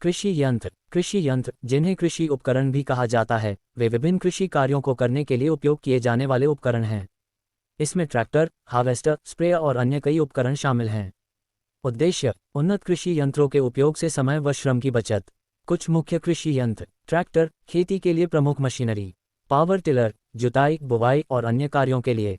कृषि यंत्र जिन्हें कृषि उपकरण भी कहा जाता है, वे विभिन्न कृषि कार्यों को करने के लिए उपयोग किए जाने वाले उपकरण हैं। इसमें ट्रैक्टर, हार्वेस्टर, स्प्रेयर और अन्य कई उपकरण शामिल हैं। उद्देश्य: उन्नत कृषि यंत्रों के उपयोग से समय व श्रम की बचत। कुछ मुख्य कृषि यंत्र: ट्रैक्टर, खेती के लिए प्रमुख मशीनरी। पावर टिलर, जुताई, बुवाई और अन्य कार्यों के लिए।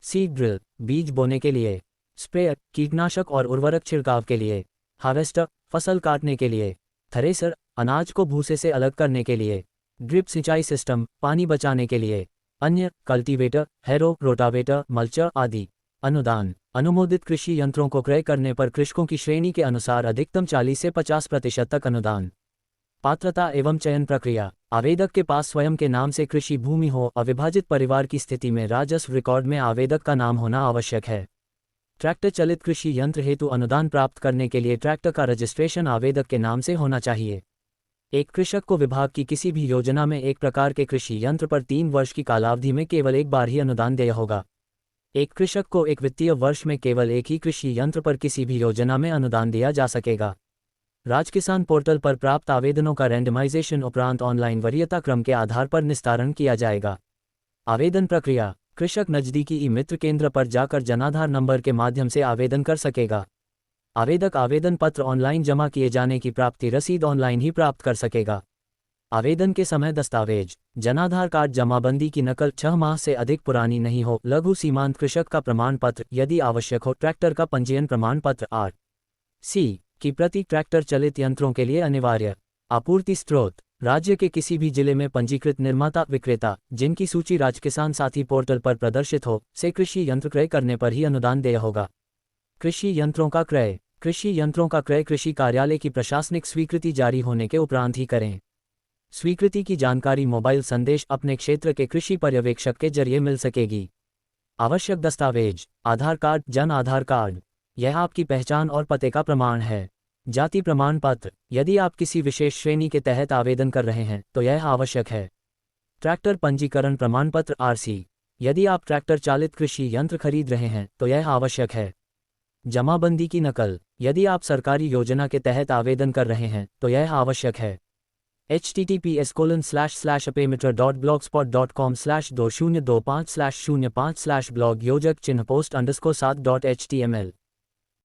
सीड ड्रिल, बीज बोने के लिए। स्प्रेयर, कीटनाशक और उर्वरक छिड़काव के लिए। हार्वेस्टर, फसल काटने के लिए। थ्रेसर, अनाज को भूसे से अलग करने के लिए। ड्रिप सिंचाई सिस्टम, पानी बचाने के लिए। अन्य: कल्टीवेटर, हैरो, रोटावेटर, मल्चर आदि। अनुदान: अनुमोदित कृषि यंत्रों को क्रय करने पर कृषकों की श्रेणी के अनुसार अधिकतम 40 से 50% तक अनुदान। पात्रता एवं चयन प्रक्रिया: आवेदक के पास स्वयं के नाम से कृषि भूमि हो। अविभाजित परिवार की स्थिति में राजस्व रिकॉर्ड में आवेदक का नाम होना आवश्यक है। ट्रैक्टर चलित कृषि यंत्र हेतु अनुदान प्राप्त करने के लिए ट्रैक्टर का रजिस्ट्रेशन आवेदक के नाम से होना चाहिए। एक कृषक को विभाग की किसी भी योजना में एक प्रकार के कृषि यंत्र पर 3 वर्ष की कालावधि में केवल एक बार ही अनुदान देय होगा। एक कृषक को एक वित्तीय वर्ष में केवल एक ही कृषि यंत्र पर किसी भी योजना में अनुदान दिया जा सकेगा। राजकिसान पोर्टल पर प्राप्त आवेदनों का रैंडमाइजेशन उपरांत ऑनलाइन वरीयता क्रम के आधार पर निस्तारण किया जाएगा। आवेदन प्रक्रिया: कृषक नजदीकी ई मित्र केंद्र पर जाकर जनाधार नंबर के माध्यम से आवेदन कर सकेगा। आवेदक आवेदन पत्र ऑनलाइन जमा किए जाने की प्राप्ति रसीद ऑनलाइन ही प्राप्त कर सकेगा। आवेदन के समय दस्तावेज: जनाधार कार्ड जमाबंदी की नकल 6 माह से अधिक पुरानी नहीं हो। लघु सीमांत कृषक का प्रमाण पत्र यदि आवश्यक हो। ट्रैक्टर का पंजीयन प्रमाण पत्र आर.सी. की प्रति ट्रैक्टर चलित यंत्रों के लिए अनिवार्य। आपूर्ति स्रोत: राज्य के किसी भी जिले में पंजीकृत निर्माता विक्रेता, जिनकी सूची राजकिसान साथी पोर्टल पर प्रदर्शित हो, से कृषि यंत्र क्रय करने पर ही अनुदान देय होगा। कृषि यंत्रों का क्रय: कृषि यंत्रों का क्रय कृषि कार्यालय की प्रशासनिक स्वीकृति जारी होने के उपरांत ही करें। स्वीकृति की जानकारी मोबाइल संदेश अपने क्षेत्र के कृषि पर्यवेक्षक के जरिए मिल सकेगी। आवश्यक दस्तावेज: आधार कार्ड, जन आधार कार्ड, यह आपकी पहचान और पते का प्रमाण है। जाति प्रमाण पत्र: यदि आप किसी विशेष श्रेणी के तहत आवेदन कर रहे हैं तो यह आवश्यक है। ट्रैक्टर पंजीकरण प्रमाण पत्र आर.सी. यदि आप ट्रैक्टर चालित कृषि यंत्र खरीद रहे हैं तो यह आवश्यक है। जमाबंदी की नकल: यदि आप सरकारी योजना के तहत आवेदन कर रहे हैं तो यह आवश्यक है। https://apameter.blogspot.com/2025/05/blog योजक चिन्ह post_7.html